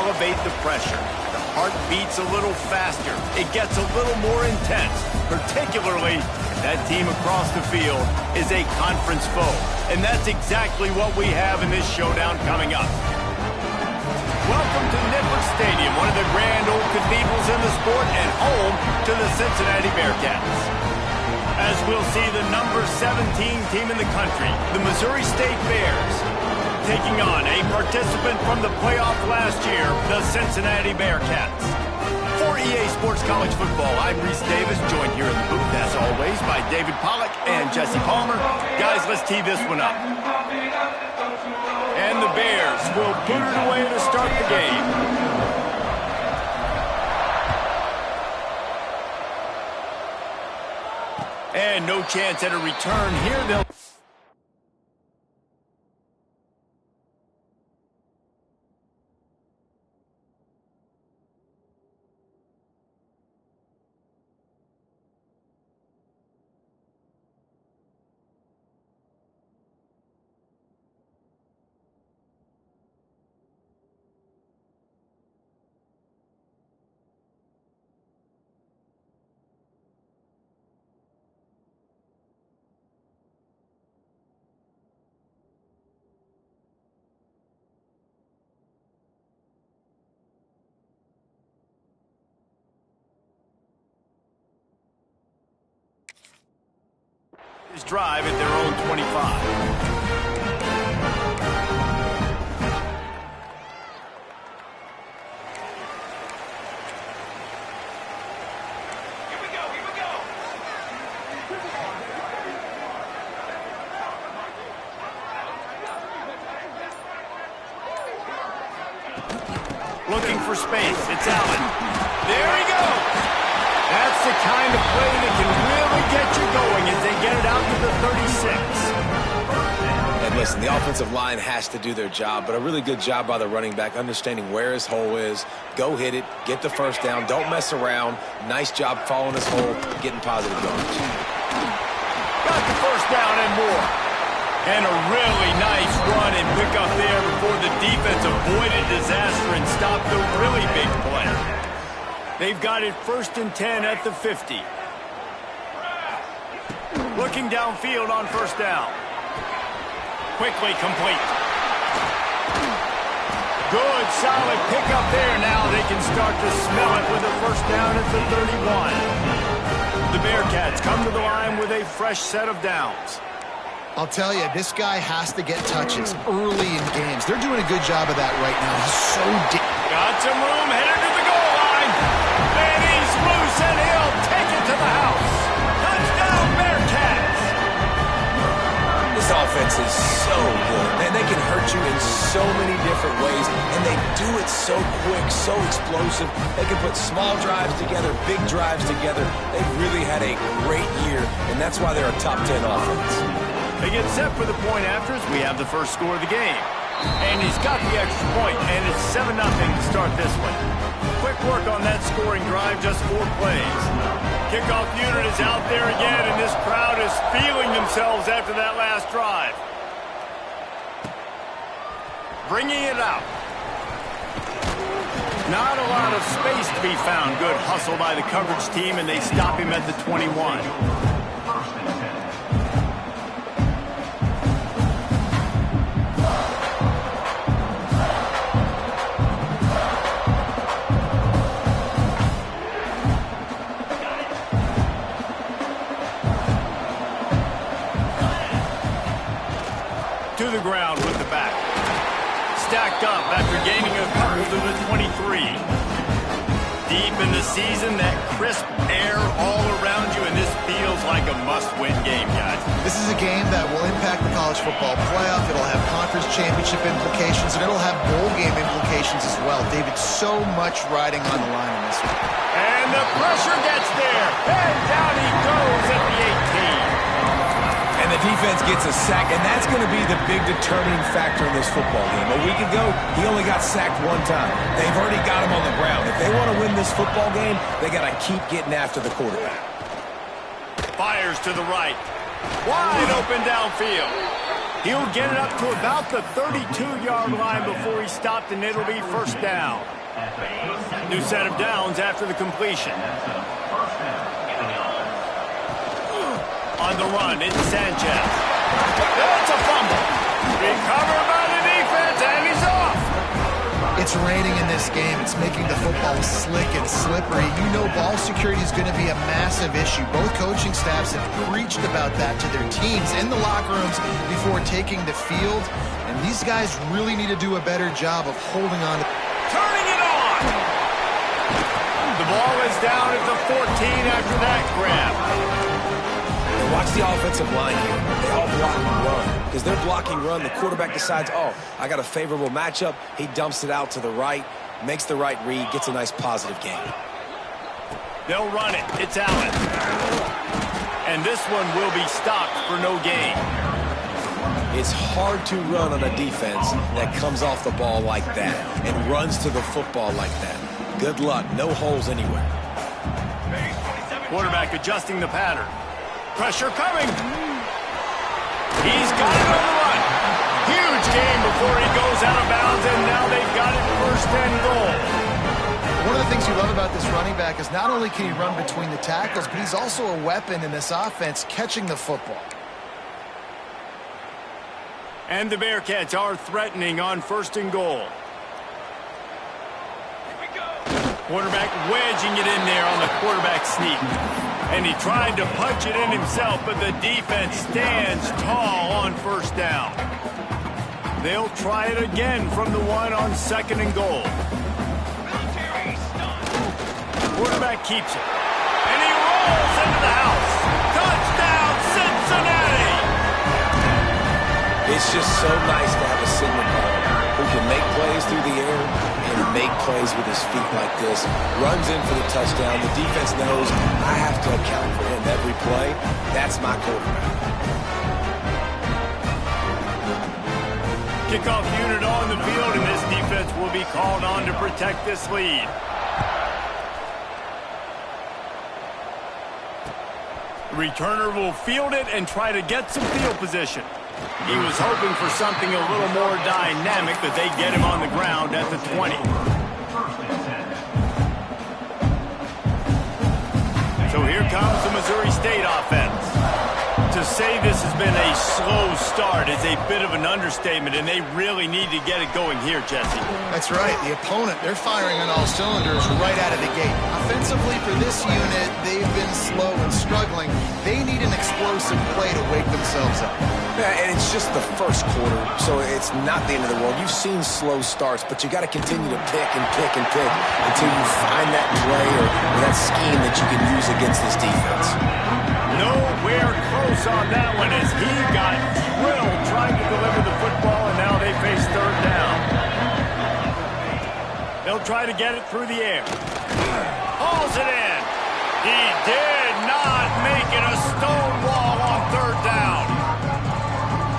elevate the pressure. The heart beats a little faster. It gets a little more intense, particularly if that team across the field is a conference foe. And that's exactly what we have in this showdown coming up. Welcome to Nippert Stadium, one of the grand old cathedrals in the sport and home to the Cincinnati Bearcats. As we'll see the number 17 team in the country, the Missouri State Bears, taking on a participant from the playoff last year, the Cincinnati Bearcats. For EA Sports College Football, I'm Reese Davis, joined here in the booth, as always, by David Pollack and Jesse Palmer. Guys, let's tee this one up. And the Bears will put it away to start the game. And no chance at a return here. They'll drive at their own 25. Looking for space. It's Allen. There he goes. That's the kind of play that can really get you going as they get it out to the 36. And listen, the offensive line has to do their job, but a really good job by the running back understanding where his hole is. Go hit it, get the first down, don't mess around. Nice job following his hole, getting positive yards. Got the first down and more. And a really nice run and pick up there before the defense avoided disaster and stopped the really big play. They've got it 1st and 10 at the 50. Looking downfield on first down. Quickly complete. Good, solid pickup there. Now they can start to smell it with a first down at the 31. The Bearcats come to the line with a fresh set of downs. I'll tell you, this guy has to get touches early in games. They're doing a good job of that right now. He's so deep. Got some room, headed to the goal line. And he's loose, and he'll take it to the house. Touchdown, Bearcats. This offense is so good. Man, they can hurt you in so many different ways, and they do it so quick, so explosive. They can put small drives together, big drives together. They've really had a great year, and that's why they're a top 10 offense. They get set for the point after as we have the first score of the game. And he's got the extra point, and it's 7-0 to start this one. Quick work on that scoring drive, just 4 plays. Kickoff unit is out there again, and this crowd is feeling themselves after that last drive. Bringing it out. Not a lot of space to be found. Good hustle by the coverage team, and they stop him at the 21. To the ground with the back. Stacked up after gaining a couple to the 23. Deep in the season, that crisp air all around you, and this feels like a must-win game, guys. This is a game that will impact the college football playoff. It'll have conference championship implications, and it'll have bowl game implications as well. David, so much riding on the line in this one. And the pressure gets there. And down he goes at the 18. And the defense gets a sack, and that's going to be the big determining factor in this football game. A week ago, he only got sacked 1 time. They've already got him on the ground. If they want to win this football game, they got to keep getting after the quarterback. Fires to the right. Wide open downfield. He'll get it up to about the 32-yard line before he stopped, and it'll be first down. New set of downs after the completion. On the run, it's Sanchez. That's a fumble. Recovered by the defense, and he's off. It's raining in this game. It's making the football slick and slippery. You know ball security is going to be a massive issue. Both coaching staffs have preached about that to their teams in the locker rooms before taking the field. And these guys really need to do a better job of holding on. Turning it on. The ball is down at the 14 after that grab. And watch the offensive line here. They all block and run. Because they're blocking run, the quarterback decides, oh, I got a favorable matchup. He dumps it out to the right, makes the right read, gets a nice positive gain. They'll run it. It's Allen. And this one will be stopped for no gain. It's hard to run on a defense that comes off the ball like that and runs to the football like that. Good luck. No holes anywhere. Quarterback adjusting the pattern. Pressure coming. He's got it on the run. Huge gain before he goes out of bounds, and now they've got it first and goal. One of the things you love about this running back is not only can he run between the tackles, but he's also a weapon in this offense catching the football. And the Bearcats are threatening on first and goal. Quarterback wedging it in there on the quarterback sneak. And he tried to punch it in himself, but the defense stands tall on first down. They'll try it again from the one on second and goal. Quarterback keeps it. And he rolls into the house. Touchdown, Cincinnati! It's just so nice to have a signal caller who can make plays through the air and make plays with his feet like this. Runs in for the touchdown. The defense knows I have to account for him every play. That's my quarterback. Kickoff unit on the field, and this defense will be called on to protect this lead. The returner will field it and try to get some field position. He was hoping for something a little more dynamic, but they get him on the ground at the 20. So here comes the Missouri State offense. To say this has been a slow start is a bit of an understatement, and they really need to get it going here, Jesse. That's right. The opponent, they're firing on all cylinders right out of the gate. Offensively, for this unit, they've been slow and struggling. They need an explosive play to wake themselves up. Yeah, and it's just the first quarter, so it's not the end of the world. You've seen slow starts, but you got to continue to pick and pick and pick until you find that play or that scheme that you can use against this defense. Nowhere close on that one as he got drilled trying to deliver the football, and now they face third down. They'll try to get it through the air. Hauls it in. He did not make it a stone wall on third down.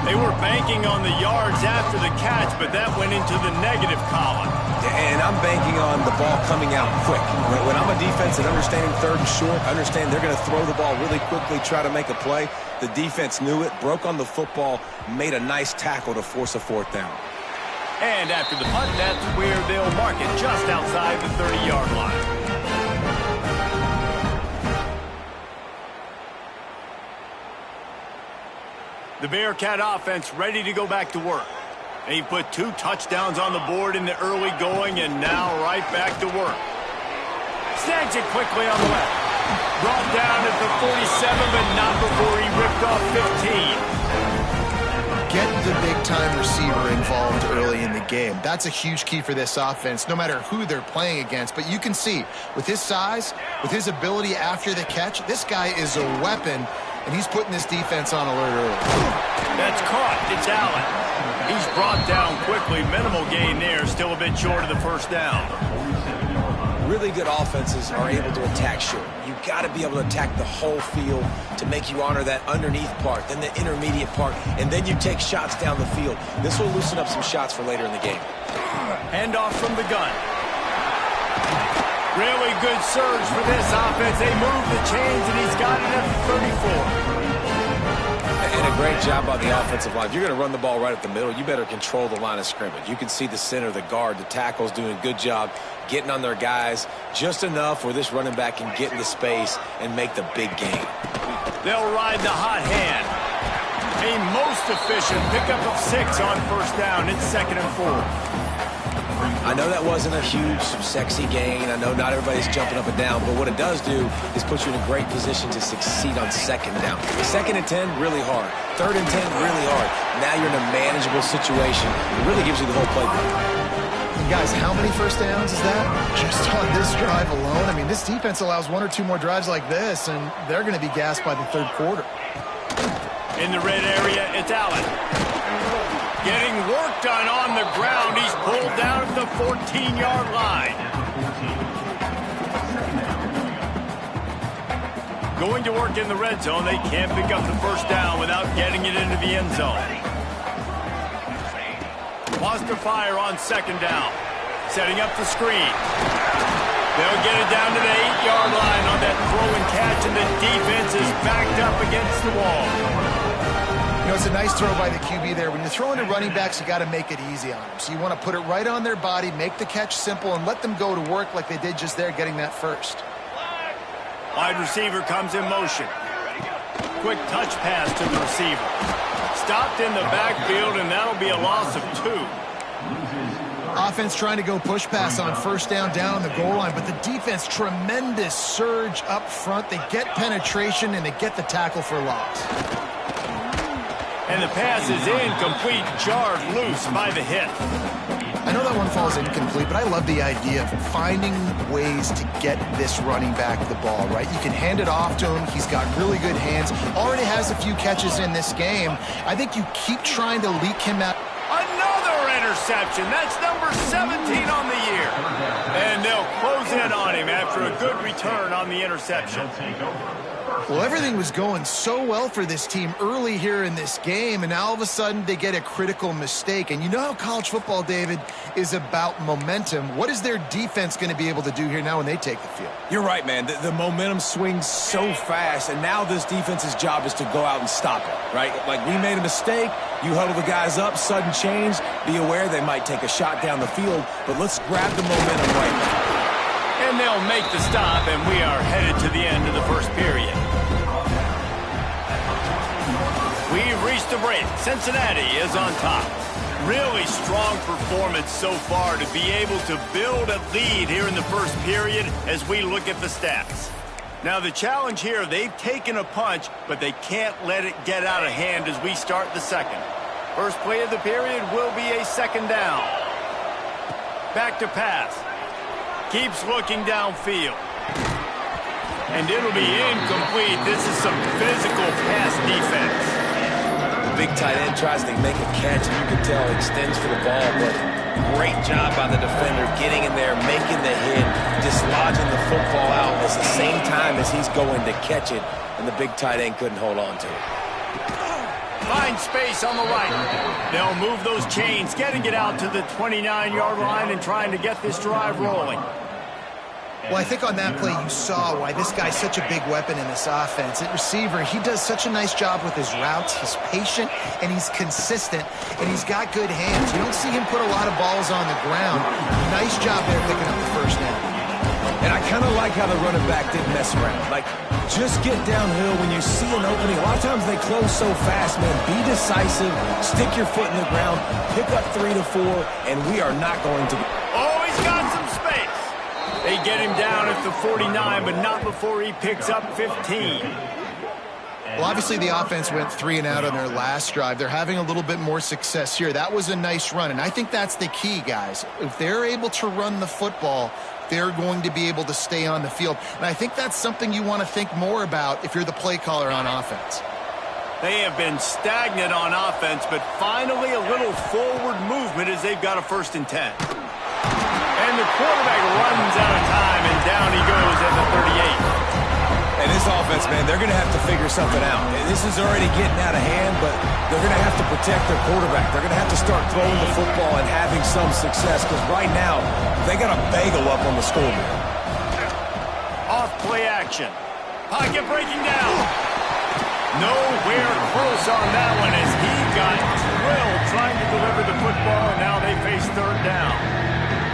They were banking on the yards after the catch, but that went into the negative column. And I'm banking on the ball coming out quick. When I'm a defense and understanding third and short, understand they're going to throw the ball really quickly, try to make a play. The defense knew it, broke on the football, made a nice tackle to force a fourth down. And after the punt, that's where they'll mark it just outside the 30-yard line. The Bearcat offense ready to go back to work. They put 2 touchdowns on the board in the early going, and now right back to work. Snags it quickly on the left. Brought down at the 47, but not before he ripped off 15. Get the big-time receiver involved early in the game. That's a huge key for this offense, no matter who they're playing against. But you can see, with his size, with his ability after the catch, this guy is a weapon, and he's putting this defense on alert early. That's caught. It's Allen. He's brought down quickly. Minimal gain there. Still a bit short of the first down. Really good offenses are able to attack short. You've got to be able to attack the whole field to make you honor that underneath part, then the intermediate part, and then you take shots down the field. This will loosen up some shots for later in the game. Handoff from the gun. Really good surge for this offense. They move the chains, and he's got it at the 34. And And a great job by the offensive line. If you're going to run the ball right up the middle, you better control the line of scrimmage. You can see the center, the guard, the tackles doing a good job getting on their guys just enough where this running back can get into space and make the big game. They'll ride the hot hand. A most efficient pickup of 6 on first down. It's 2nd and 4. I know that wasn't a huge, sexy gain. I know not everybody's jumping up and down, but what it does do is put you in a great position to succeed on 2nd down. 2nd and 10, really hard. 3rd and 10, really hard. Now you're in a manageable situation. It really gives you the whole playbook. And guys, how many first downs is that? Just on this drive alone? I mean, this defense allows 1 or 2 more drives like this, and they're going to be gassed by the 3rd quarter. In the red area, it's Allen. Getting work done on the ground. He's pulled down at the 14-yard line. Going to work in the red zone. They can't pick up the first down without getting it into the end zone. Wants to fire on 2nd down. Setting up the screen. They'll get it down to the 8-yard line on that throw and catch, and the defense is backed up against the wall. You know, it's a nice throw by the QB there. When you're throwing to running backs, you got to make it easy on them. So you want to put it right on their body, make the catch simple, and let them go to work like they did just there, getting that first. Wide receiver comes in motion. Quick touch pass to the receiver. Stopped in the backfield, and that'll be a loss of 2. Offense trying to go push pass on first down on the goal line, but the defense, tremendous surge up front. They get penetration, and they get the tackle for loss. And the pass is incomplete, jarred loose by the hit. I know that one falls incomplete, but I love the idea of finding ways to get this running back the ball, right? You can hand it off to him. He's got really good hands. Already has a few catches in this game. I think you keep trying to leak him out. Another interception. That's number 17 on the year. And they'll close in on him after a good return on the interception. Well, everything was going so well for this team early here in this game, and now all of a sudden they get a critical mistake. And you know how college football, David, is about momentum. What is their defense going to be able to do here now when they take the field? You're right, man. The momentum swings so fast, and now this defense's job is to go out and stop it, right? Like, we made a mistake. You huddle the guys up, sudden change. Be aware they might take a shot down the field, but let's grab the momentum right now. And they'll make the stop, and we are headed to the end of the first period. We've reached the break. Cincinnati is on top. Really strong performance so far to be able to build a lead here in the first period as we look at the stats. Now the challenge here, they've taken a punch, but they can't let it get out of hand as we start the second. First play of the period will be a 2nd down. Back to pass. Keeps looking downfield. And it'll be incomplete. This is some physical pass defense. Big tight end tries to make a catch, and you can tell extends for the ball, but great job by the defender getting in there, making the hit, dislodging the football out at the same time as he's going to catch it, and the big tight end couldn't hold on to it. Find space on the right. They'll move those chains, getting it out to the 29-yard line and trying to get this drive rolling. Well, I think on that play you saw why this guy's such a big weapon in this offense. At receiver, he does such a nice job with his routes. He's patient, and he's consistent, and he's got good hands. You don't see him put a lot of balls on the ground. Nice job there picking up the first down. And I kind of like how the running back didn't mess around. Like, just get downhill when you see an opening. A lot of times they close so fast, man. Be decisive, stick your foot in the ground, pick up 3 to 4, and we are not going to... Oh, he's got some space. They get him down at the 49, but not before he picks up 15. Well, obviously the offense went 3 and out on their last drive. They're having a little bit more success here. That was a nice run, and I think that's the key, guys. If they're able to run the football, they're going to be able to stay on the field. And I think that's something you want to think more about if you're the play caller on offense. They have been stagnant on offense, but finally a little forward movement as they've got a 1st and 10. And the quarterback runs out of time, and down he goes at the 38. And this offense, man, they're going to have to figure something out. This is already getting out of hand, but they're going to have to protect their quarterback. They're going to have to start throwing the football and having some success, because right now they got a bagel up on the scoreboard. Off play action. Pocket breaking down. Nowhere close on that one as he got drilled trying to deliver the football, and now they face third down.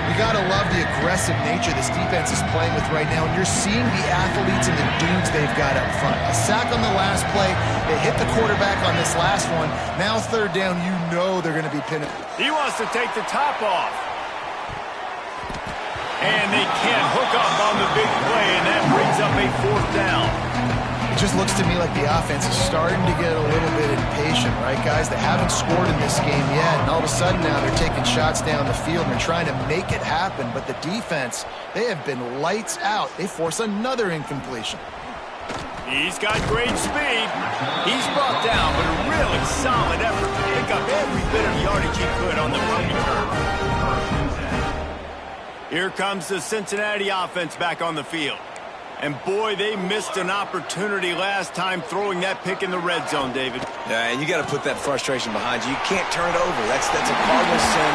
You got to love the aggressive nature this defense is playing with right now, and you're seeing the athletes and the dudes they've got up front. A sack on the last play. They hit the quarterback on this last one. Now third down, you know they're going to be pinning. He wants to take the top off. And they can't hook up on the big play, and that brings up a fourth down. It just looks to me like the offense is starting to get a little bit impatient, right, guys? They haven't scored in this game yet, and all of a sudden now they're taking shots down the field and they're trying to make it happen. But the defense, they have been lights out. They force another incompletion. He's got great speed. He's brought down, but a really solid effort to pick up every bit of yardage he could on the run return. Here comes the Cincinnati offense back on the field. And boy, they missed an opportunity last time throwing that pick in the red zone, David. Yeah, and you got to put that frustration behind you. You can't turn it over. That's a cardinal sin.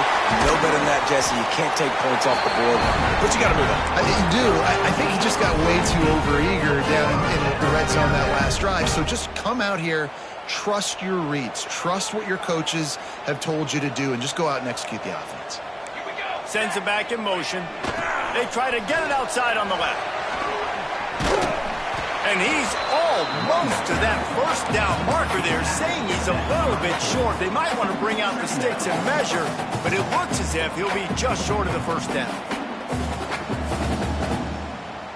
No better than that, Jesse. You can't take points off the board. But you got to move on. You do. I think he just got way too overeager down in the red zone that last drive. So just come out here, trust your reads, trust what your coaches have told you to do, and just go out and execute the offense. Sends it back in motion. They try to get it outside on the left. And he's almost to that first down marker there, saying he's a little bit short. They might want to bring out the sticks and measure, but it looks as if he'll be just short of the first down.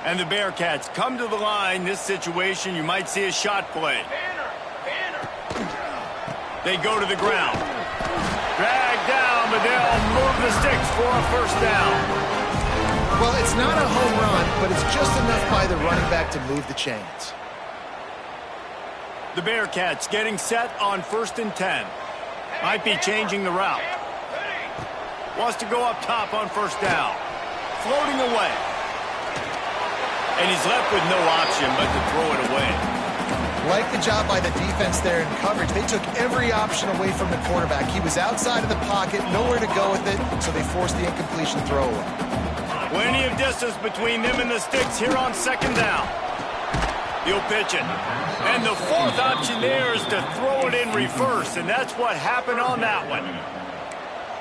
And the Bearcats come to the line. This situation, you might see a shot play. They go to the ground. Drag down, but they'll move the sticks for a first down. Well, it's not a home run, but it's just enough by the running back to move the chains. The Bearcats getting set on 1st and 10. Might be changing the route. Wants to go up top on first down. Floating away. And he's left with no option but to throw it away. Like the job by the defense there in coverage. They took every option away from the quarterback. He was outside of the pocket, nowhere to go with it, so they forced the incompletion throwaway. Plenty of distance between them and the sticks here on 2nd down. He'll pitch it. And the fourth option there is to throw it in reverse, and that's what happened on that one.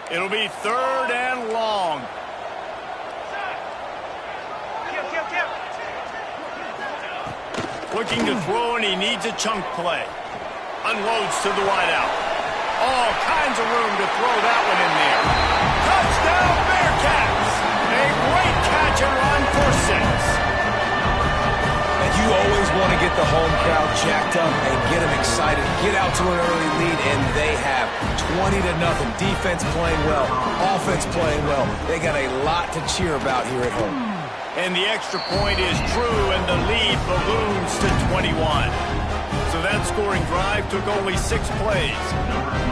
It'll be 3rd and long. Looking to throw, and he needs a chunk play. Unloads to the wideout. All kinds of room to throw that one in there. Touchdown, Bearcats! A great catch and run for 6. And you always want to get the home crowd jacked up and get them excited. Get out to an early lead, and they have 20-0. Defense playing well, offense playing well. They got a lot to cheer about here at home. And the extra point is true, and the lead balloons to 21. So that scoring drive took only 6 plays.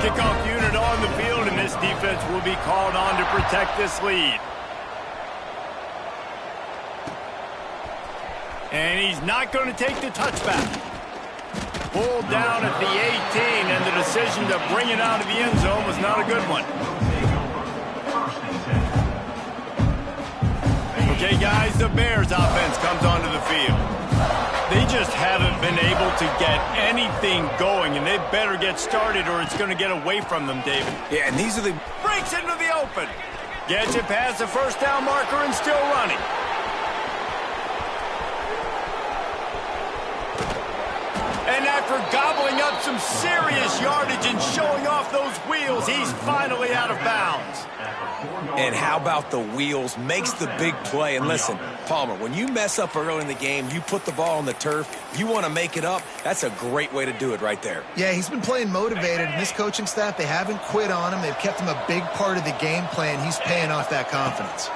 Kickoff unit on the field, and this defense will be called on to protect this lead. And he's not going to take the touchback. Pulled down at the 18, and the decision to bring it out of the end zone was not a good one. Okay, guys, the Bears offense comes onto the field. They just haven't been able to get anything going, and they better get started or it's going to get away from them, David. Yeah, and these are the... Breaks into the open. Gets it past the first down marker and still running. And after gobbling up some serious yardage and showing off those wheels, he's finally out of bounds. And how about the wheels? Makes the big play. And listen, Palmer, when you mess up early in the game, you put the ball on the turf, you want to make it up, that's a great way to do it right there. Yeah, he's been playing motivated, and this coaching staff, they haven't quit on him. They've kept him a big part of the game plan. He's paying off that confidence.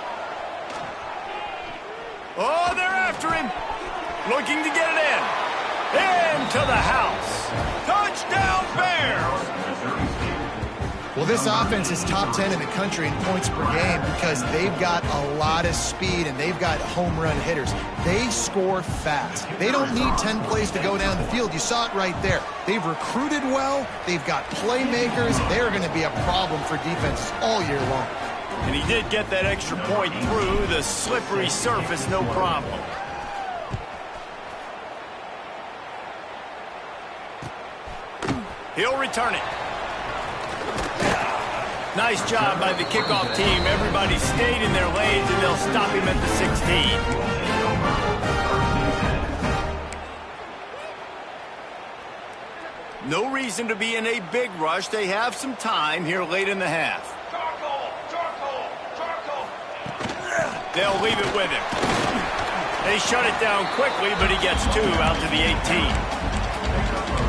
Oh, they're after him. Looking to get it in. Into the house. Touchdown, Bears! Well, this offense is top 10 in the country in points per game because they've got a lot of speed and they've got home run hitters. They score fast. They don't need 10 plays to go down the field. You saw it right there. They've recruited well. They've got playmakers. They're going to be a problem for defenses all year long. And he did get that extra point through the slippery surface, no problem. He'll return it. Nice job by the kickoff team. Everybody stayed in their lanes, and they'll stop him at the 16. No reason to be in a big rush. They have some time here late in the half. They'll leave it with him. They shut it down quickly, but he gets 2 out to the 18.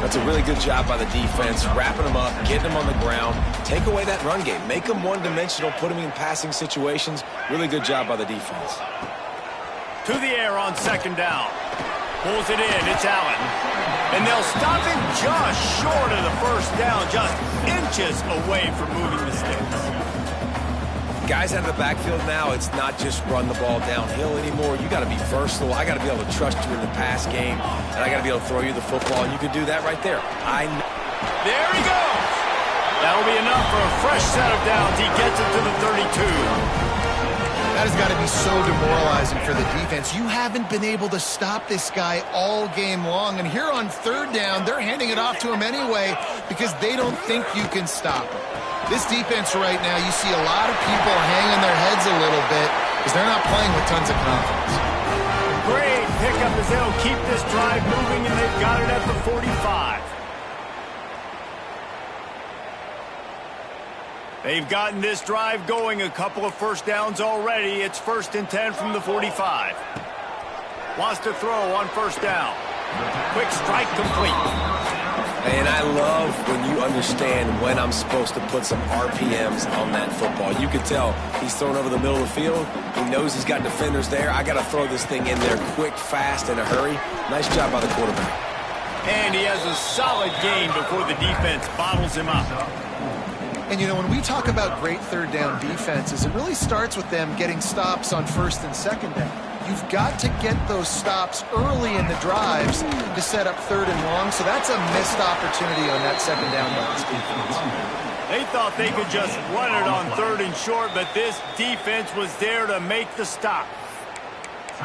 That's a really good job by the defense, wrapping them up, getting them on the ground. Take away that run game. Make them one-dimensional, put them in passing situations. Really good job by the defense. To the air on 2nd down. Pulls it in. It's Allen. And they'll stop him just short of the 1st down, just inches away from moving the sticks. Guys out of the backfield now, it's not just run the ball downhill anymore. You got to be versatile. I got to be able to trust you in the pass game, and I got to be able to throw you the football, and you can do that right there. There he goes. That'll be enough for a fresh set of downs. He gets it to the 32. That has got to be so demoralizing for the defense. You haven't been able to stop this guy all game long, and here on 3rd down, they're handing it off to him anyway because they don't think you can stop him. This defense right now, you see a lot of people hanging their heads a little bit because they're not playing with tons of confidence. Great pickup as they'll keep this drive moving, and they've got it at the 45. They've gotten this drive going, a couple of 1st downs already. It's 1st and 10 from the 45. Wants to throw on 1st down. Quick strike complete. And I love when you understand when I'm supposed to put some RPMs on that football. You can tell he's thrown over the middle of the field. He knows he's got defenders there. I got to throw this thing in there quick, fast, in a hurry. Nice job by the quarterback. And he has a solid gain before the defense bottles him up. And, you know, when we talk about great 3rd down defenses, it really starts with them getting stops on 1st and 2nd down. You've got to get those stops early in the drives to set up 3rd and long, so that's a missed opportunity on that 2nd down by this defense. They thought they could just run it on 3rd and short, but this defense was there to make the stop.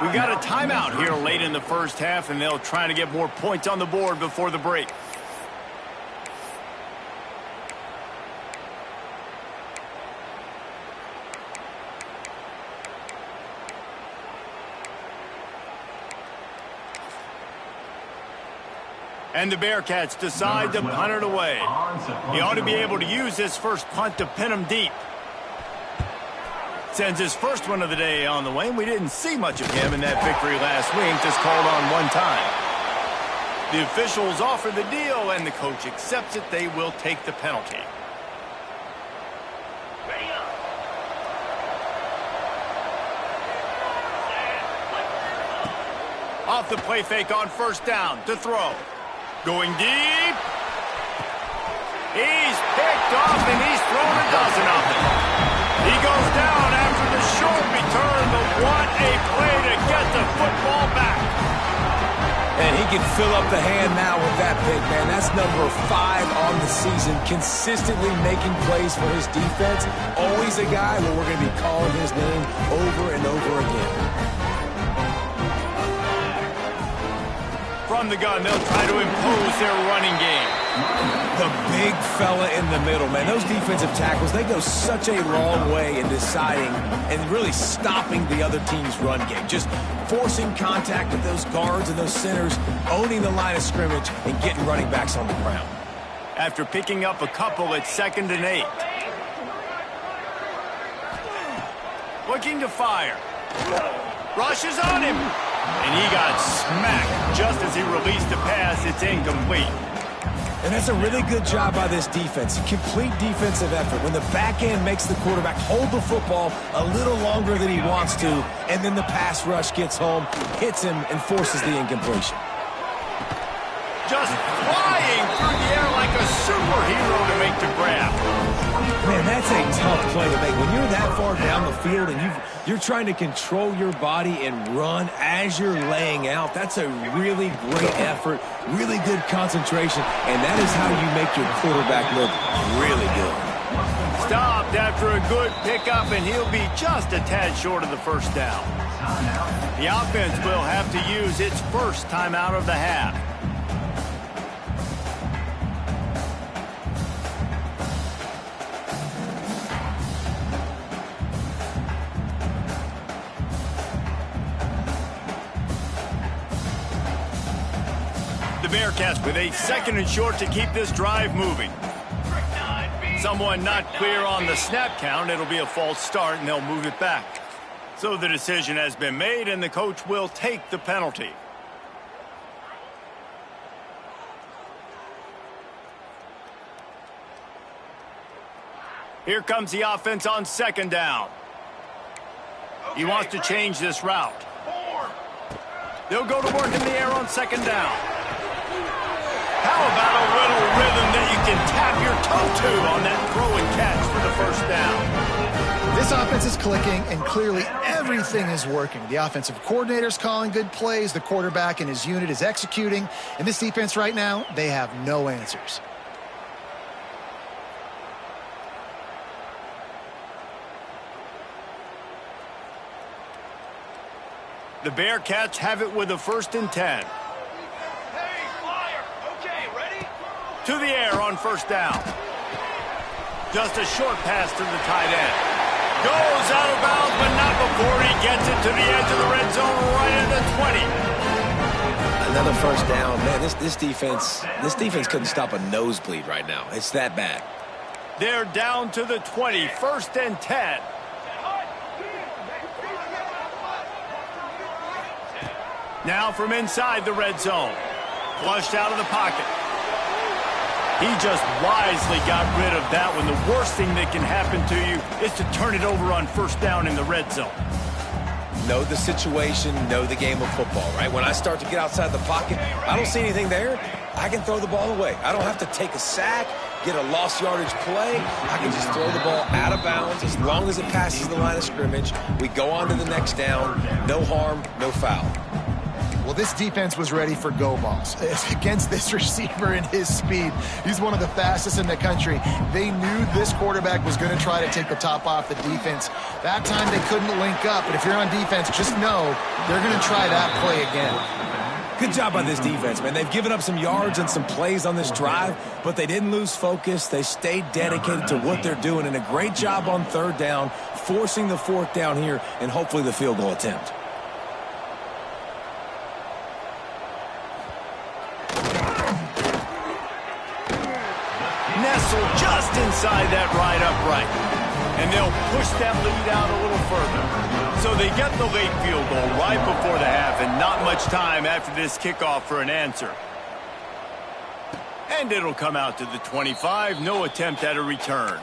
We got a timeout here late in the 1st half, and they'll try to get more points on the board before the break. And the Bearcats decide to punt it away. He ought to be able to use this first punt to pin him deep. Sends his first one of the day on the way. We didn't see much of him in that victory last week, just called on 1 time. The officials offer the deal, and the coach accepts it. They will take the penalty. Off the play fake on 1st down to throw. Going deep. He's picked off, and he's thrown a dozen of them. He goes down after the short return, but what a play to get the football back. And he can fill up the hand now with that pick, man. That's number 5 on the season, consistently making plays for his defense. Always a guy where we're going to be calling his name over and over again. From the gun, they'll try to impose their running game. The big fella in the middle, man. Those defensive tackles, they go such a long way in deciding and really stopping the other team's run game. Just forcing contact with those guards and those centers, owning the line of scrimmage, and getting running backs on the ground. After picking up a couple, it's 2nd and 8. Looking to fire. Rushes on him. And he got smacked just as he released the pass. It's incomplete. And that's a really good job by this defense. Complete defensive effort. When the back end makes the quarterback hold the football a little longer than he wants to, and then the pass rush gets home, hits him, and forces the incompletion. Just flying through the air like a superhero to make the grab. Man, that's a tough play to make. When you're that far down the field and you're trying to control your body and run as you're laying out, that's a really great effort, really good concentration, and that is how you make your quarterback look really good. Stopped after a good pickup, and he'll be just a tad short of the 1st down. The offense will have to use its first timeout of the half. The Bearcats with a 2nd and short to keep this drive moving. Someone not clear on the snap count. It'll be a false start, and they'll move it back. So the decision has been made, and the coach will take the penalty. Here comes the offense on 2nd down. He wants to change this route. They'll go to work in the air on 2nd down. How about a little rhythm that you can tap your toe to on that throw and catch for the 1st down? This offense is clicking, and clearly everything is working. The offensive coordinator's calling good plays. The quarterback and his unit is executing. And this defense right now, they have no answers. The Bearcats have it with a 1st and 10. Hey, flyer. Okay, ready? To the air on 1st down. Just a short pass to the tight end. Goes out of bounds, but not before he gets it to the edge of the red zone right at the 20. Another 1st down. Man, this defense couldn't stop a nosebleed right now. It's that bad. They're down to the 20, 1st and 10. Now from inside the red zone. Flushed out of the pocket. He just wisely got rid of that one. The worst thing that can happen to you is to turn it over on 1st down in the red zone. Know the situation, know the game of football, right? When I start to get outside the pocket, I don't see anything there. I can throw the ball away. I don't have to take a sack, get a lost yardage play. I can just throw the ball out of bounds as long as it passes the line of scrimmage. We go on to the next down. No harm, no foul. Well, this defense was ready for go balls. Against this receiver and his speed, he's one of the fastest in the country. They knew this quarterback was going to try to take the top off the defense. That time they couldn't link up, but if you're on defense, just know they're going to try that play again. Good job by this defense, man. They've given up some yards and some plays on this drive, but they didn't lose focus. They stayed dedicated to what they're doing, and a great job on 3rd down, forcing the 4th down here, and hopefully the field goal attempt. Nestled just inside that right upright. And they'll push that lead out a little further. So they get the late field goal right before the half, and not much time after this kickoff for an answer. And it'll come out to the 25. No attempt at a return.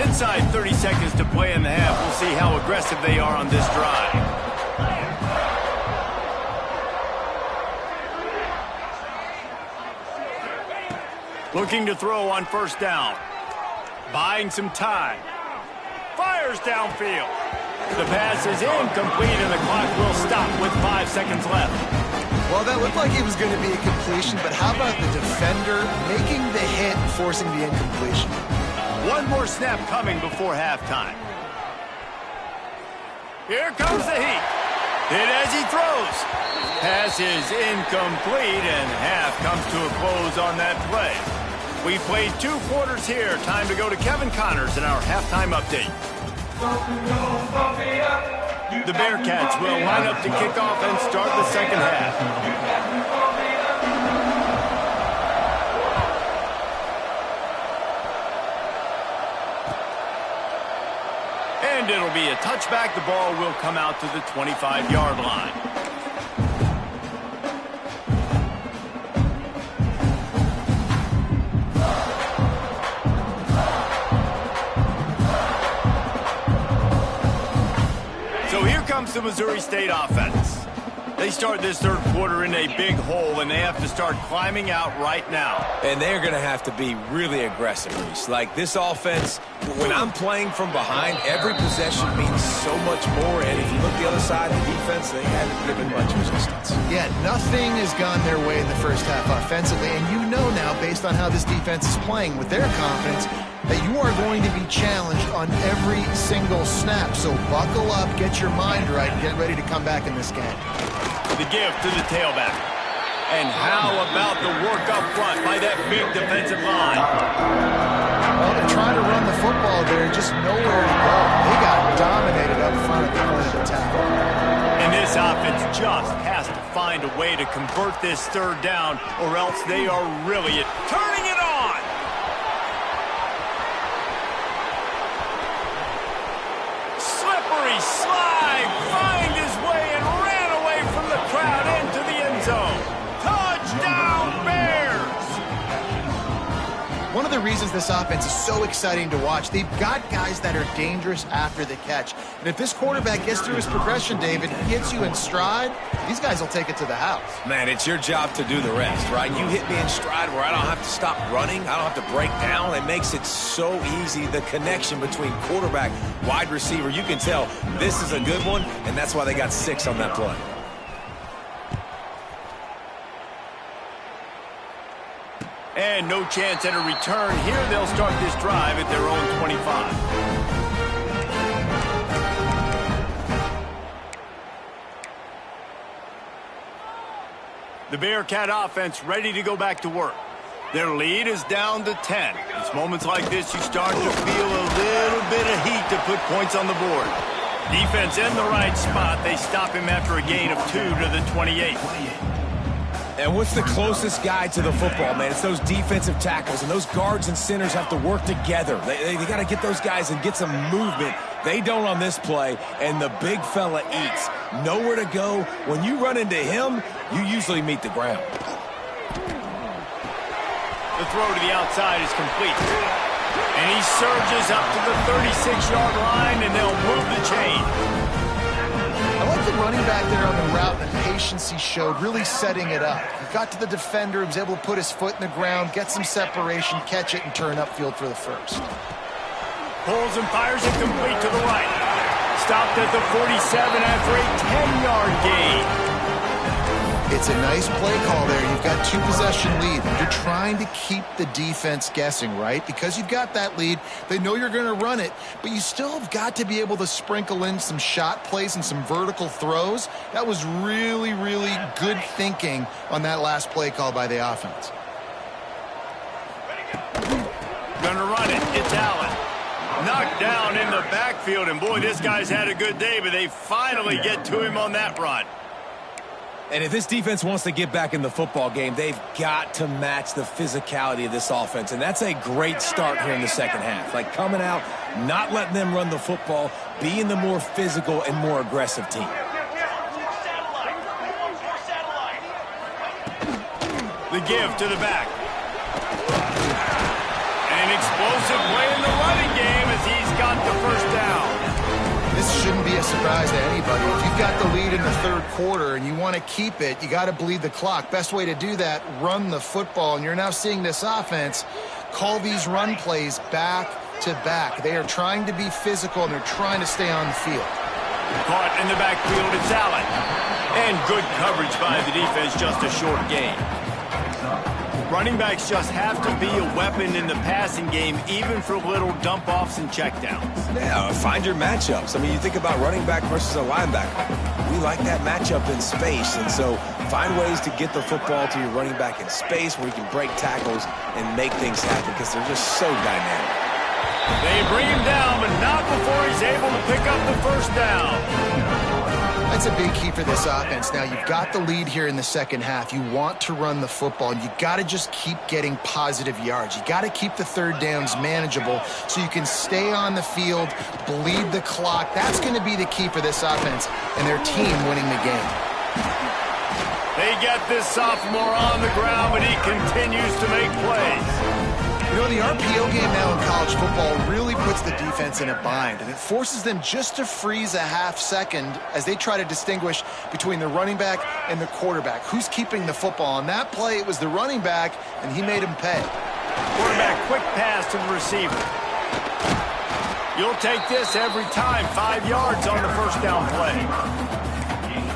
Inside 30 seconds to play in the half. We'll see how aggressive they are on this drive. Looking to throw on 1st down. Buying some time. Fires downfield. The pass is incomplete, and the clock will stop with 5 seconds left. Well, that looked like it was going to be a completion, but how about the defender making the hit and forcing the incompletion? One more snap coming before halftime. Here comes the heat. Hit as he throws. Pass is incomplete, and half comes to a close on that play. We played 2 quarters here. Time to go to Kevin Connors in our halftime update. The Bearcats will line up to kick off and start the 2nd half. And it'll be a touchback. The ball will come out to the 25-yard line. Comes the Missouri State offense. They start this 3rd quarter in a big hole, and they have to start climbing out right now. And they're going to have to be really aggressive, Reese. Like this offense, when I'm playing from behind, every possession means so much more. And if you look the other side of the defense, they haven't given much resistance. Yeah, nothing has gone their way in the 1st half offensively. And you know now, based on how this defense is playing with their confidence, that you are going to be challenged on every single snap. So buckle up, get your mind right, and get ready to come back in this game. The give to the tailback. And how about the work up front by that big defensive line? Well, they're trying to run the football there, just nowhere to go. They got dominated up front at the point of attack. And this offense just has to find a way to convert this third down, or else they are really turning it on. Slippery slide, find his way and ran away from the crowd into the end zone. Touchdown, Bears! One of the reasons this offense is so exciting to watch, they've got guys that are dangerous after the catch. And if this quarterback gets through his progression, David, he hits you in stride, these guys will take it to the house. Man, it's your job to do the rest, right? You hit me in stride where I don't have to stop running. I don't have to break down. It makes it so easy, the connection between quarterback, wide receiver. You can tell this is a good one, and that's why they got 6 on that play. And no chance at a return here. They'll start this drive at their own 25. The Bearcat offense ready to go back to work. Their lead is down to 10. It's moments like this you start to feel a little bit of heat to put points on the board. Defense in the right spot. They stop him after a gain of 2 to the 28. And what's the closest guy to the football, man? It's those defensive tackles, and those guards and centers have to work together. They got to get those guys and get some movement. They don't on this play, and the big fella eats. Nowhere to go. When you run into him, you usually meet the ground. The throw to the outside is complete. And he surges up to the 36-yard line, and they'll move the chain. I like the running back there on the route and the patience he showed, really setting it up. He got to the defender, he was able to put his foot in the ground, get some separation, catch it, and turn upfield for the first. Pulls and fires it complete to the right. Stopped at the 47 after a 10-yard gain. It's a nice play call there. You've got 2-possession lead. You're trying to keep the defense guessing, right? Because you've got that lead, they know you're going to run it, but you still have got to be able to sprinkle in some shot plays and some vertical throws. That was really, really good thinking on that last play call by the offense. Gonna run it. It's Allen. Knocked down in the backfield, and boy, this guy's had a good day, but they finally get to him on that run. And if this defense wants to get back in the football game, they've got to match the physicality of this offense. And that's a great start here in the second half. Like coming out, not letting them run the football, being the more physical and more aggressive team. The give to the back. An explosive play in the running game as he's got the first down. This shouldn't be a surprise to anybody. If you've got the lead in the third quarter and you want to keep it, you got to bleed the clock. Best way to do that, run the football. And you're now seeing this offense call these run plays back to back. They are trying to be physical, and they're trying to stay on the field. Caught in the backfield, it's Allen. And good coverage by the defense, just a short gain. Running backs just have to be a weapon in the passing game, even for little dump-offs and checkdowns. Yeah, find your matchups. I mean, you think about running back versus a linebacker. We like that matchup in space, and so find ways to get the football to your running back in space where you can break tackles and make things happen because they're just so dynamic. They bring him down, but not before he's able to pick up the first down. That's a big key for this offense. Now, you've got the lead here in the second half. You want to run the football, and you got to just keep getting positive yards. You got to keep the third downs manageable so you can stay on the field, bleed the clock. That's going to be the key for this offense and their team winning the game. They get this sophomore on the ground, but he continues to make plays. You know, the RPO game now in college football really puts the defense in a bind, and it forces them just to freeze a half second as they try to distinguish between the running back and the quarterback. Who's keeping the football? On that play, it was the running back, and he made him pay. Quarterback, quick pass to the receiver. You'll take this every time. 5 yards on the first down play.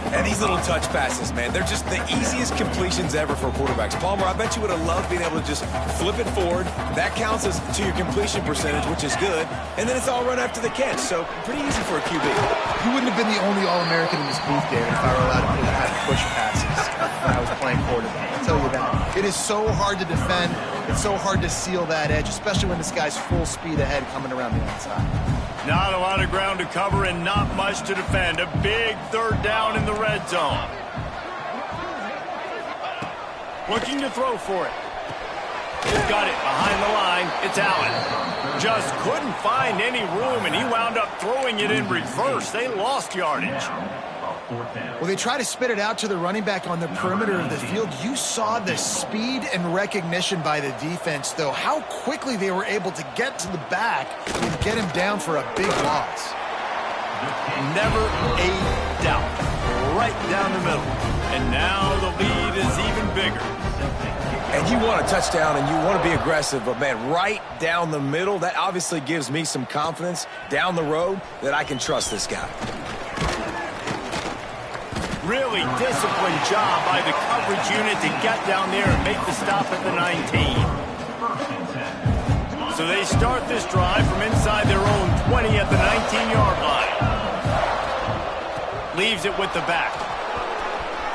And these little touch passes, man, they're just the easiest completions ever for quarterbacks. Palmer, I bet you would have loved being able to just flip it forward. That counts as to your completion percentage, which is good. And then it's all run after the catch, so pretty easy for a QB. You wouldn't have been the only All-American in this booth, David, if I were allowed to put out push passes when I was playing quarterback. I'll tell you that. It is so hard to defend. It's so hard to seal that edge, especially when this guy's full speed ahead coming around the outside. Not a lot of ground to cover and not much to defend. A big third down in the red zone. Looking to throw for it. He's got it behind the line. It's Allen. Just couldn't find any room, and he wound up throwing it in reverse. They lost yardage. Well, they try to spit it out to the running back on the perimeter of the field. You saw the speed and recognition by the defense, though, how quickly they were able to get to the back and get him down for a big loss. Never a doubt. Right down the middle. And now the lead is even bigger. And you want a touchdown and you want to be aggressive, but, man, right down the middle, that obviously gives me some confidence down the road that I can trust this guy. Really disciplined job by the coverage unit to get down there and make the stop at the 19. So they start this drive from inside their own 20 at the 19-yard line. Leaves it with the back.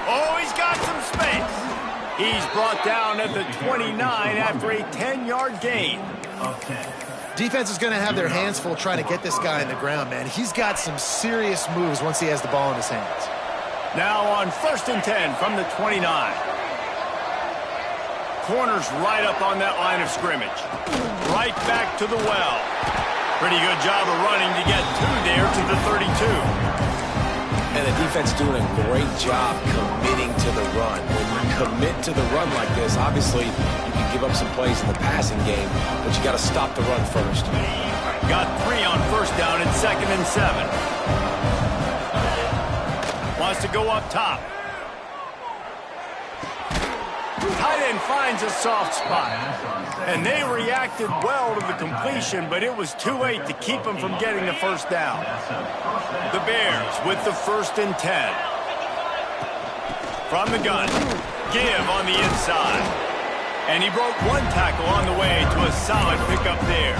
Oh, he's got some space. He's brought down at the 29 after a 10-yard gain. Defense is going to have their hands full trying to get this guy on the ground, man. He's got some serious moves once he has the ball in his hands. Now on 1st and 10 from the 29. Corners right up on that line of scrimmage. Right back to the well. Pretty good job of running to get there to the 32. And the defense doing a great job committing to the run. When you commit to the run like this, obviously you can give up some plays in the passing game, but you got to stop the run first. Got 3 on 1st down and 2nd and 7. Wants to go up top. Tight end finds a soft spot. And they reacted well to the completion, but it was too late to keep him from getting the 1st down. The Bears with the 1st and 10. From the gun. Give on the inside. And he broke one tackle on the way to a solid pickup there.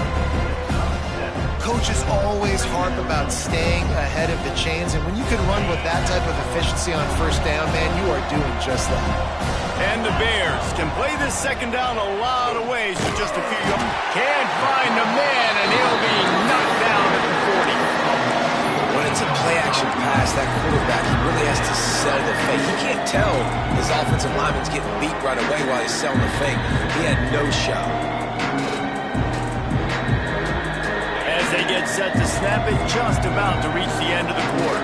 Coaches always harp about staying ahead of the chains, and when you can run with that type of efficiency on 1st down, man, you are doing just that. And the Bears can play this 2nd down a lot of ways with just a few yards. Can't find a man, and he'll be knocked down at the 40. When it's a play-action pass, that quarterback, he really has to sell the fake. You can't tell his offensive lineman's getting beat right away while he's selling the fake. He had no shot. They get set to snap it, just about to reach the end of the quarter.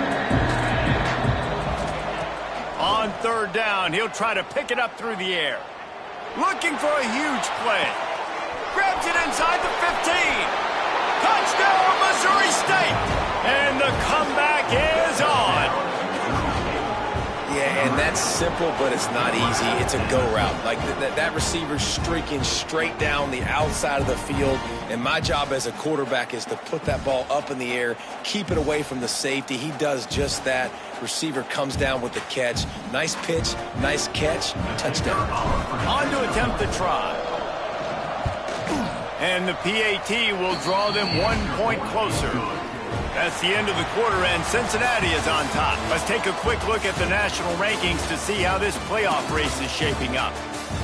On 3rd down, he'll try to pick it up through the air. Looking for a huge play. Grabs it inside the 15. Touchdown, Missouri State. And the comeback is on. Yeah, and that's simple, but it's not easy. It's a go route. Like that receiver's streaking straight down the outside of the field, and my job as a quarterback is to put that ball up in the air, keep it away from the safety. He does just that. Receiver comes down with the catch. Nice pitch, nice catch, touchdown. On to attempt the try. And the PAT will draw them 1 point closer. That's the end of the quarter, and Cincinnati is on top. Let's take a quick look at the national rankings to see how this playoff race is shaping up.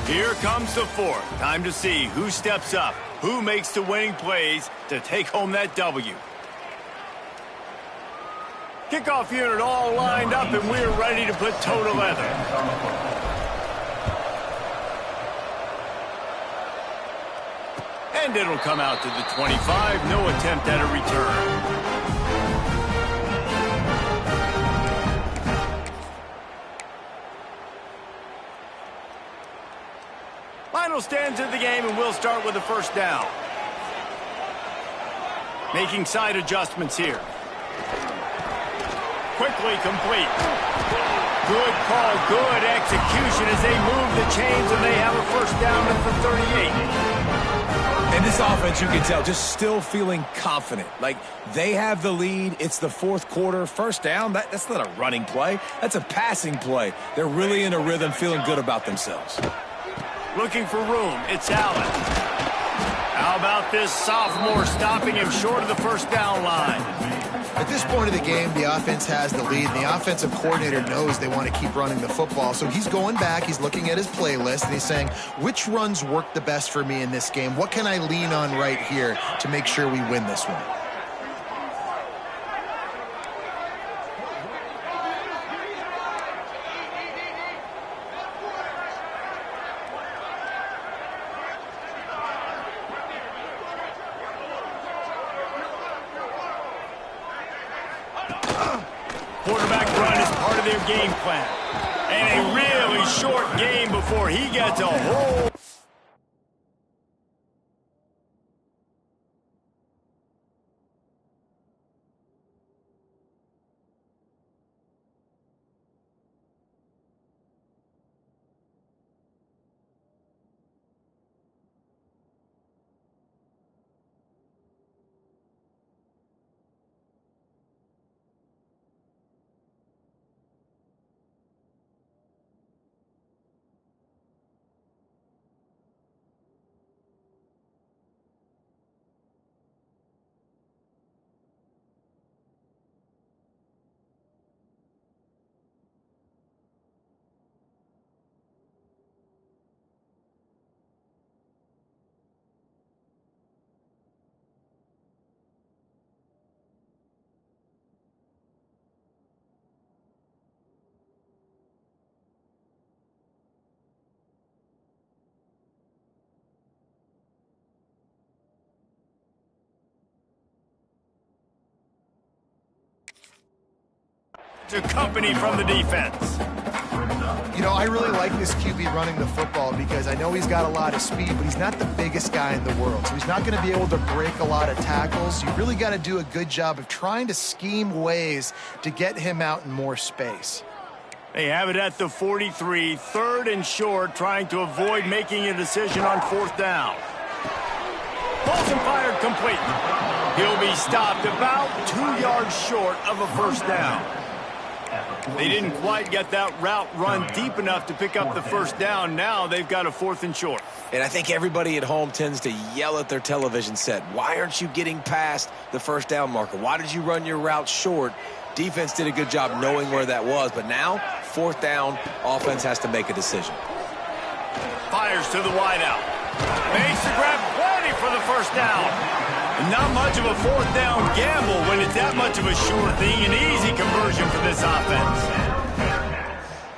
Here comes the 4th. Time to see who steps up, who makes the winning plays to take home that W. Kickoff unit all lined up, and we're ready to put toe to leather. And it'll come out to the 25. No attempt at a return. Final stands of the game, and we'll start with the 1st down. Making side adjustments here. Quickly complete. Good call, good execution as they move the chains, and they have a 1st down at the 38. And this offense, you can tell, just still feeling confident. Like, they have the lead. It's the 4th quarter. 1st down, that's not a running play. That's a passing play. They're really in a rhythm, feeling good about themselves. Looking for room. It's Allen. How about this sophomore stopping him short of the 1st down line? At this point of the game, the offense has the lead, and the offensive coordinator knows they want to keep running the football. So he's going back, he's looking at his playlist, and he's saying, which runs work the best for me in this game? What can I lean on right here to make sure we win this one? run is part of their game plan. And a really short game before he gets a whole... to company from the defense. You know, I really like this QB running the football because I know he's got a lot of speed, but he's not the biggest guy in the world. So he's not going to be able to break a lot of tackles. You really got to do a good job of trying to scheme ways to get him out in more space. They have it at the 43, 3rd and short, trying to avoid making a decision on 4th down. Balls and fired complete. He'll be stopped about 2 yards short of a 1st down. They didn't quite get that route run deep enough to pick up the 1st down. Now they've got a 4th and short. And I think everybody at home tends to yell at their television set. Why aren't you getting past the 1st down marker? Why did you run your route short? Defense did a good job knowing where that was. But now, 4th down, offense has to make a decision. Fires to the wideout. Makes the grab, plenty for the 1st down. Not much of a 4th down gamble when it's that much of a sure thing. An easy conversion for this offense.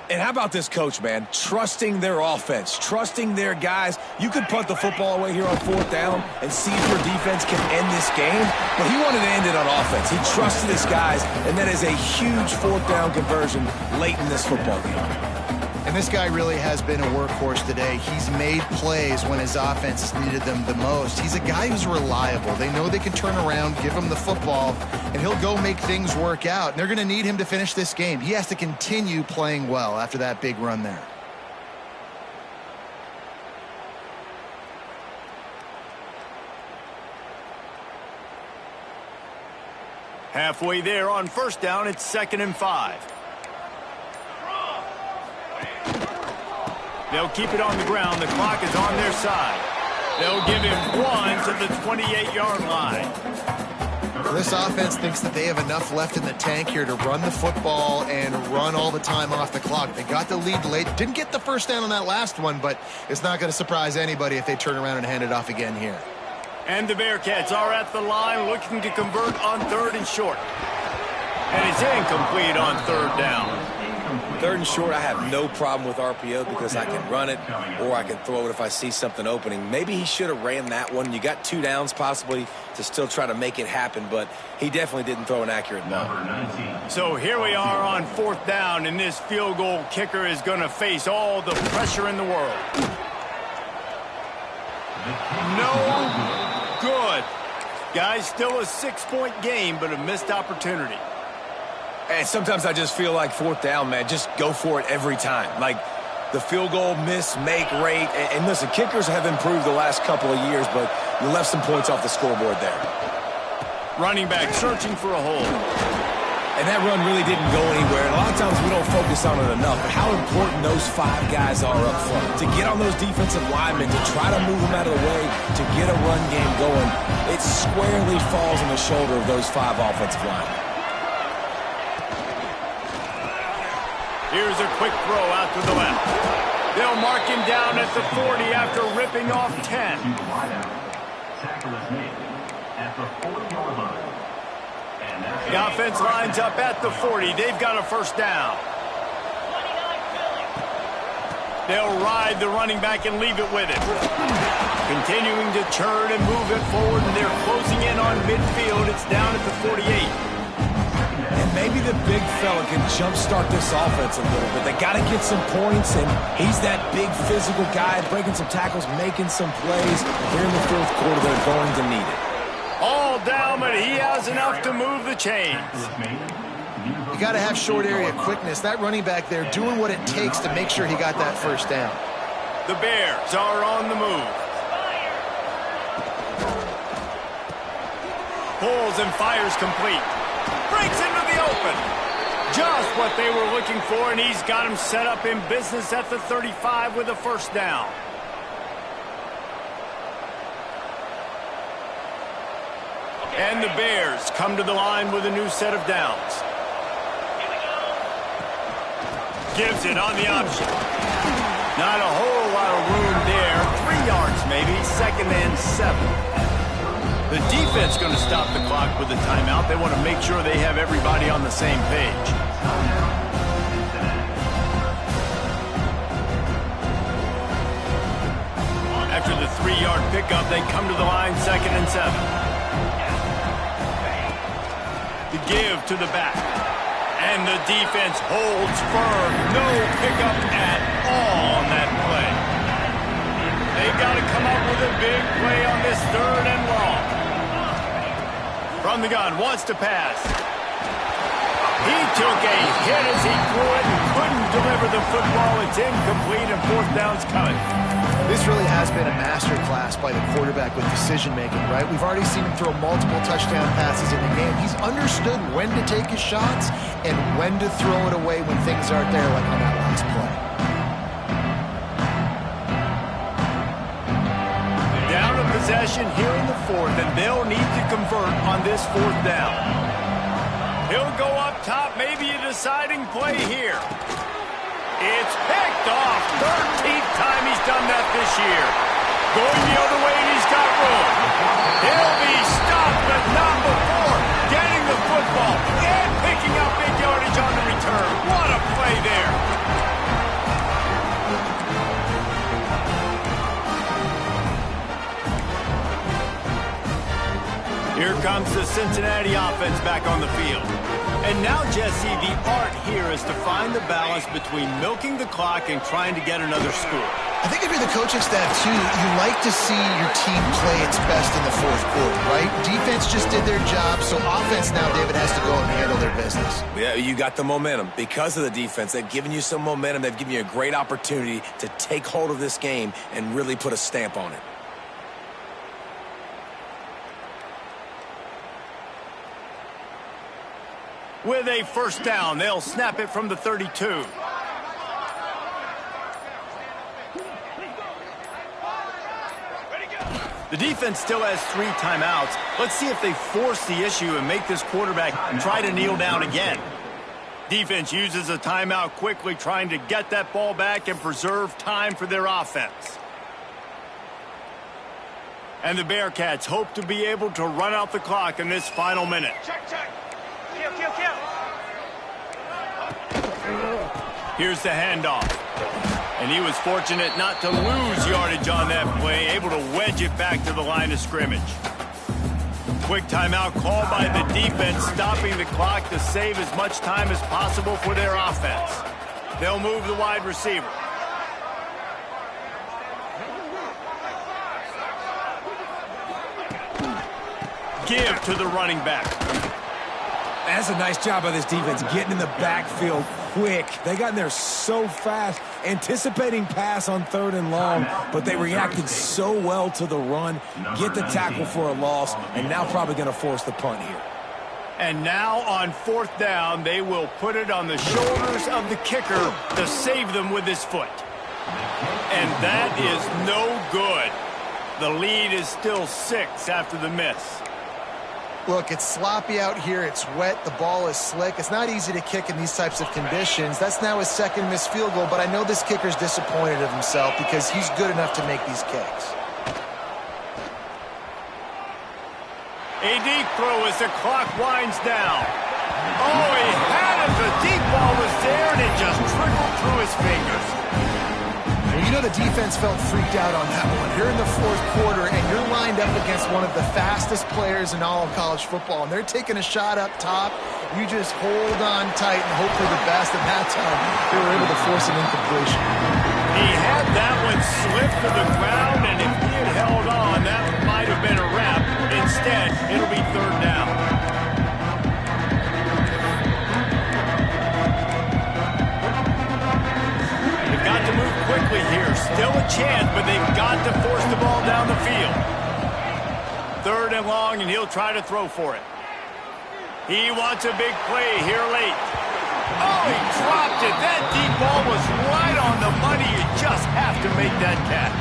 And how about this coach, man? Trusting their offense, trusting their guys. You could punt the football away here on 4th down and see if your defense can end this game, but he wanted to end it on offense. He trusted his guys, and that is a huge 4th down conversion late in this football game. And this guy really has been a workhorse today. He's made plays when his offense needed them the most. He's a guy who's reliable. They know they can turn around, give him the football, and he'll go make things work out. And they're going to need him to finish this game. He has to continue playing well after that big run there. Halfway there on 1st down, it's 2nd and 5. They'll keep it on the ground. The clock is on their side. They'll give him 1 to the 28-yard line. This offense thinks that they have enough left in the tank here to run the football and run all the time off the clock. They got the lead late. Didn't get the 1st down on that last one, but it's not going to surprise anybody if they turn around and hand it off again here. And the Bearcats are at the line looking to convert on 3rd and short. And it's incomplete on 3rd down. 3rd and short, I have no problem with RPO because I can run it or I can throw it if I see something opening. Maybe he should have ran that one. You got 2 downs possibly to still try to make it happen, but he definitely didn't throw an accurate ball. So here we are on 4th down, and this field goal kicker is going to face all the pressure in the world. No good. Guys, still a 6-point game, but a missed opportunity. And sometimes I just feel like 4th down, man, just go for it every time. Like the field goal miss, make rate. And listen, kickers have improved the last couple of years, but you left some points off the scoreboard there. Running back searching for a hole. And that run really didn't go anywhere. And a lot of times we don't focus on it enough, but how important those 5 guys are up front. To get on those defensive linemen, to try to move them out of the way, to get a run game going, it squarely falls on the shoulder of those 5 offensive linemen. Here's a quick throw out to the left. They'll mark him down at the 40 after ripping off 10. Tackle is made at the 40-yard line. The offense lines up at the 40. They've got a 1st down. They'll ride the running back and leave it with him. Continuing to turn and move it forward, and they're closing in on midfield. It's down at the 48. And maybe the big fella can jumpstart this offense a little bit. They got to get some points, and he's that big physical guy, breaking some tackles, making some plays. Here in the fourth quarter, they're going to need it. All down, but he has enough to move the chains. You got to have short area quickness. That running back there doing what it takes to make sure he got that first down. The Bears are on the move. Pulls and fires complete. Breaks into the open. Just what they were looking for, and he's got him set up in business at the 35 with a first down. And the Bears come to the line with a new set of downs. Gives it on the option. Not a whole lot of room there. 3 yards maybe, 2nd and 7. The defense going to stop the clock with a timeout. They want to make sure they have everybody on the same page. After the 3-yard pickup, they come to the line 2nd and 7. The give to the back. And the defense holds firm. No pickup at all on that play. They got to come up with a big play on this 3rd and long. From the gun, wants to pass. He took a hit as he threw it and couldn't deliver the football. It's incomplete and 4th down's coming. This really has been a master class by the quarterback with decision-making, right? We've already seen him throw multiple touchdown passes in the game. He's understood when to take his shots and when to throw it away when things aren't there, like on that last play. Down to possession here in the 4th, and they'll need to convert on this 4th down. He'll go up top, maybe a deciding play here. It's picked off. 13th time he's done that this year. Going the other way, and he's got room. He'll be stopped, but not before getting the football and picking up big yardage on the return. What a play there. Here comes the Cincinnati offense back on the field. And now, Jesse, the art here is to find the balance between milking the clock and trying to get another score. I think if you're the coaching staff, too, you like to see your team play its best in the 4th quarter, right? Defense just did their job, so offense now, David, has to go and handle their business. Yeah, you got the momentum. Because of the defense, they've given you some momentum. They've given you a great opportunity to take hold of this game and really put a stamp on it. With a first down, they'll snap it from the 32. The defense still has 3 timeouts. Let's see if they force the issue and make this quarterback try to kneel down again. Defense uses a timeout quickly, trying to get that ball back and preserve time for their offense. And the Bearcats hope to be able to run out the clock in this final minute. Check. Kill. Here's the handoff. And he was fortunate not to lose yardage on that play, able to wedge it back to the line of scrimmage. Quick timeout called by the defense, stopping the clock to save as much time as possible for their offense. They'll move the wide receiver. Give to the running back. That's a nice job by this defense, getting in the backfield quick. They got in there so fast, anticipating pass on 3rd and long, but they reacted so well to the run, get the tackle for a loss, and now probably going to force the punt here. And now on 4th down, they will put it on the shoulders of the kicker to save them with his foot. And that is no good. The lead is still 6 after the miss. Look, it's sloppy out here. It's wet. The ball is slick. It's not easy to kick in these types of conditions. That's now his 2nd missed field goal, but I know this kicker's disappointed of himself because he's good enough to make these kicks. A deep throw as the clock winds down. Oh, he had it. The deep ball was there, and it just trickled through his fingers. Well, you know the defense felt freaked out on that one. You're in the 4th quarter, and you're lined up against one of the fastest players in all of college football, and they're taking a shot up top, You just hold on tight and hope for the best, and that time they were able to force an incompletion. He had that one slip to the ground, and if he had held on, that might have been a wrap. Instead, it'll be third down. They've got to move quickly here. Still a chance, but they've got to force the ball down the field. Third and long, and he'll try to throw for it. He wants a big play here late. Oh, he dropped it. That deep ball was right on the money. You just have to make that catch.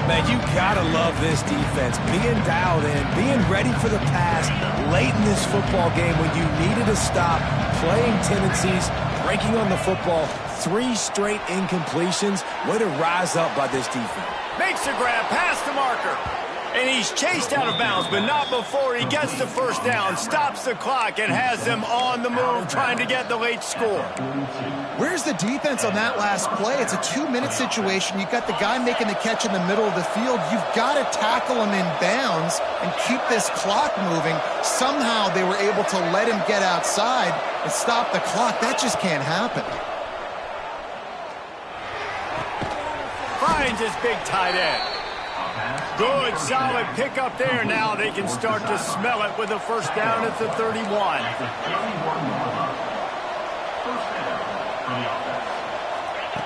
Man, you gotta love this defense. Being dialed in, being ready for the pass late in this football game when you needed to stop, playing tendencies, breaking on the football, 3 straight incompletions. Way to rise up by this defense. Makes the grab past the marker. And he's chased out of bounds, but not before he gets the first down, stops the clock, and has them on the move trying to get the late score. Where's the defense on that last play? It's a 2-minute situation. You've got the guy making the catch in the middle of the field. You've got to tackle him in bounds and keep this clock moving. Somehow they were able to let him get outside and stop the clock. That just can't happen. Finds his big tight end. Good, solid pickup there. Now they can start to smell it with a first down at the 31.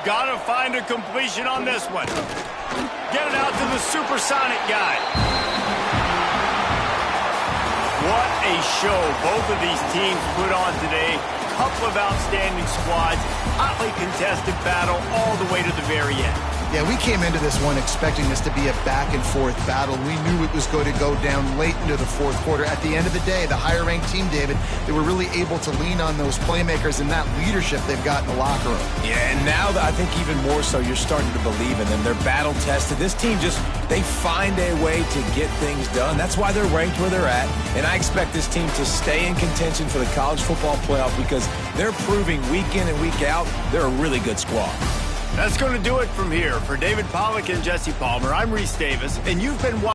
Got to find a completion on this one. Get it out to the supersonic guy. What a show both of these teams put on today. Couple of outstanding squads, hotly contested battle all the way to the very end. Yeah, we came into this one expecting this to be a back-and-forth battle. We knew it was going to go down late into the fourth quarter. At the end of the day, the higher-ranked team, David, they were really able to lean on those playmakers and that leadership they've got in the locker room. Yeah, and now I think even more so, you're starting to believe in them. They're battle-tested. This team they find a way to get things done. That's why they're ranked where they're at. And I expect this team to stay in contention for the college football playoff because they're proving week in and week out they're a really good squad. That's going to do it from here. For David Pollack and Jesse Palmer, I'm Reese Davis, and you've been watching.